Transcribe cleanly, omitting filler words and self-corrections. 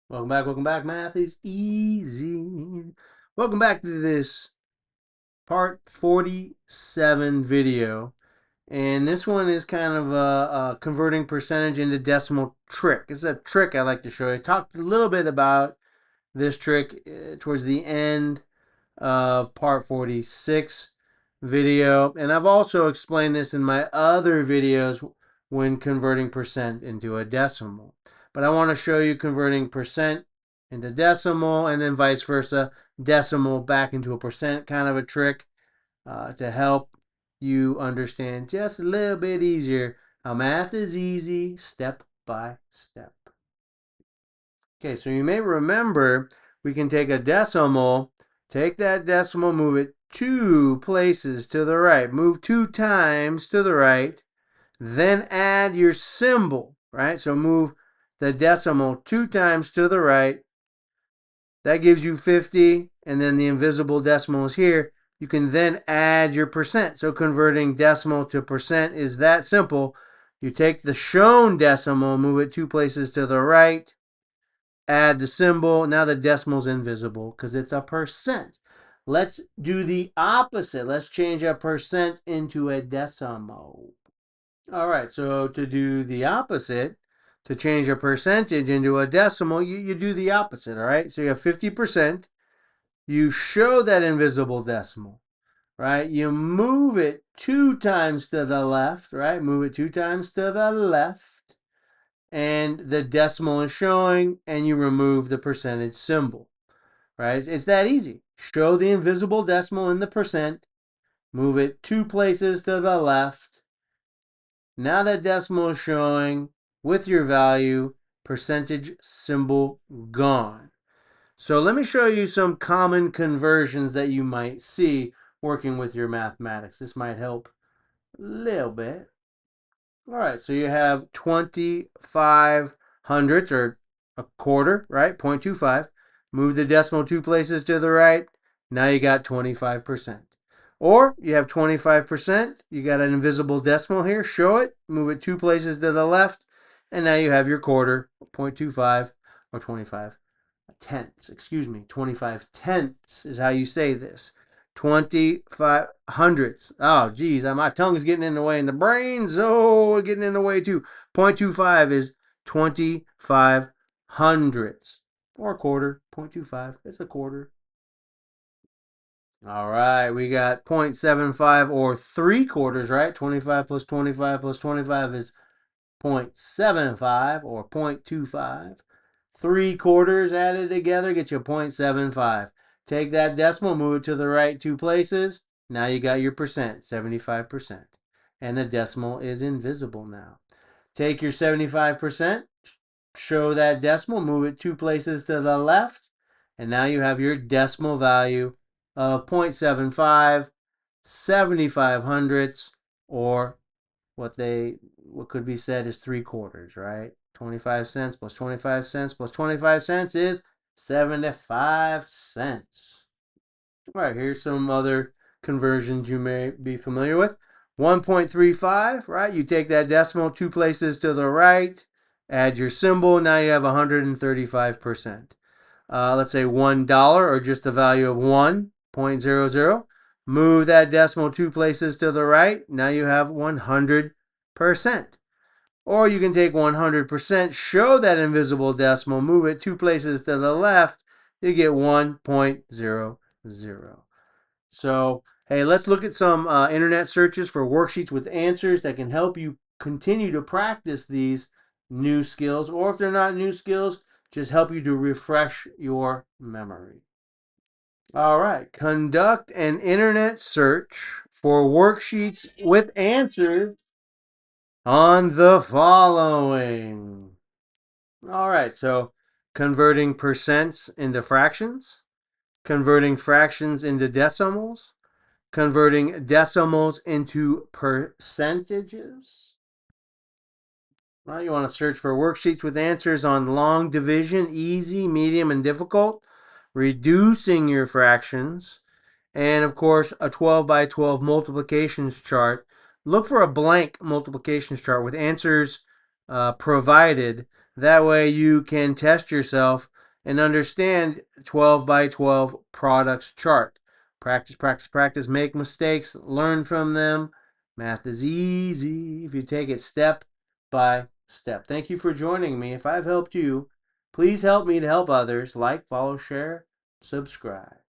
Welcome back, welcome back. Math is easy. Welcome back to this part 47 video. And this one is kind of a converting percentage into decimal trick. It's a trick I like to show you. I talked a little bit about this trick towards the end of part 46 video. And I've also explained this in my other videos when converting percent into a decimal. But I want to show you converting percent into decimal and then vice versa, decimal back into a percent, kind of a trick to help you understand just a little bit easier how math is easy step by step. Okay, so you may remember we can take a decimal, take that decimal, move it 2 places to the right, move 2 times to the right, then add your symbol, right? So move the decimal 2 times to the right. That gives you 50, and then the invisible decimal is here. You can then add your percent. So converting decimal to percent is that simple. You take the shown decimal, move it 2 places to the right, add the symbol. Now the decimal's invisible because it's a percent. Let's do the opposite. Let's change a percent into a decimal. All right, so to do the opposite, to change a percentage into a decimal, you do the opposite, all right? So you have 50%. You show that invisible decimal, right? You move it 2 times to the left, right? Move it 2 times to the left, and the decimal is showing, and you remove the percentage symbol, right? It's that easy. Show the invisible decimal in the percent, move it 2 places to the left. Now that decimal is showing with your value, percentage symbol gone. So let me show you some common conversions that you might see working with your mathematics. This might help a little bit. All right, so you have 25 hundredths, or a quarter, right? 0.25. Move the decimal 2 places to the right. Now you got 25%. Or you have 25%. You got an invisible decimal here. Show it. Move it 2 places to the left. And now you have your quarter, 0.25 or 25 tenths. Excuse me, 25 tenths is how you say this. 25 hundredths. Oh, geez, my tongue is getting in the way, and the brain's getting in the way too. 0.25 is 25 hundredths, or a quarter. 0.25, it's a quarter. All right, we got 0.75 or 3/4, right? 25 plus 25 plus 25 is 0.75 or 0.25. 3/4 added together get you 0.75. Take that decimal, move it to the right 2 places. Now you got your percent, 75%. And the decimal is invisible now. Take your 75%, show that decimal, move it 2 places to the left. And now you have your decimal value of 0.75, 75 hundredths, or what could be said is 3/4, right? 25 cents plus 25 cents plus 25 cents is 75 cents. All right, here's some other conversions you may be familiar with. 1.35, right? You take that decimal 2 places to the right, add your symbol, now you have 135%. Let's say $1, or just the value of 1.00. Move that decimal 2 places to the right, now you have 100%. Or you can take 100%, show that invisible decimal, move it 2 places to the left, you get 1.00. So, hey, let's look at some internet searches for worksheets with answers that can help you continue to practice these new skills, or if they're not new skills, just help you to refresh your memory. All right, conduct an internet search for worksheets with answers on the following. All right, so converting percents into fractions, converting fractions into decimals, converting decimals into percentages. Well, you want to search for worksheets with answers on long division, easy, medium, and difficult, reducing your fractions, and of course a 12 by 12 multiplications chart. Look for a blank multiplications chart with answers provided. That way you can test yourself and understand 12 by 12 products chart. Practice, practice, practice, make mistakes, learn from them. Math is easy if you take it step by step. Thank you for joining me. If I've helped you, please help me to help others. Like, follow, share, subscribe.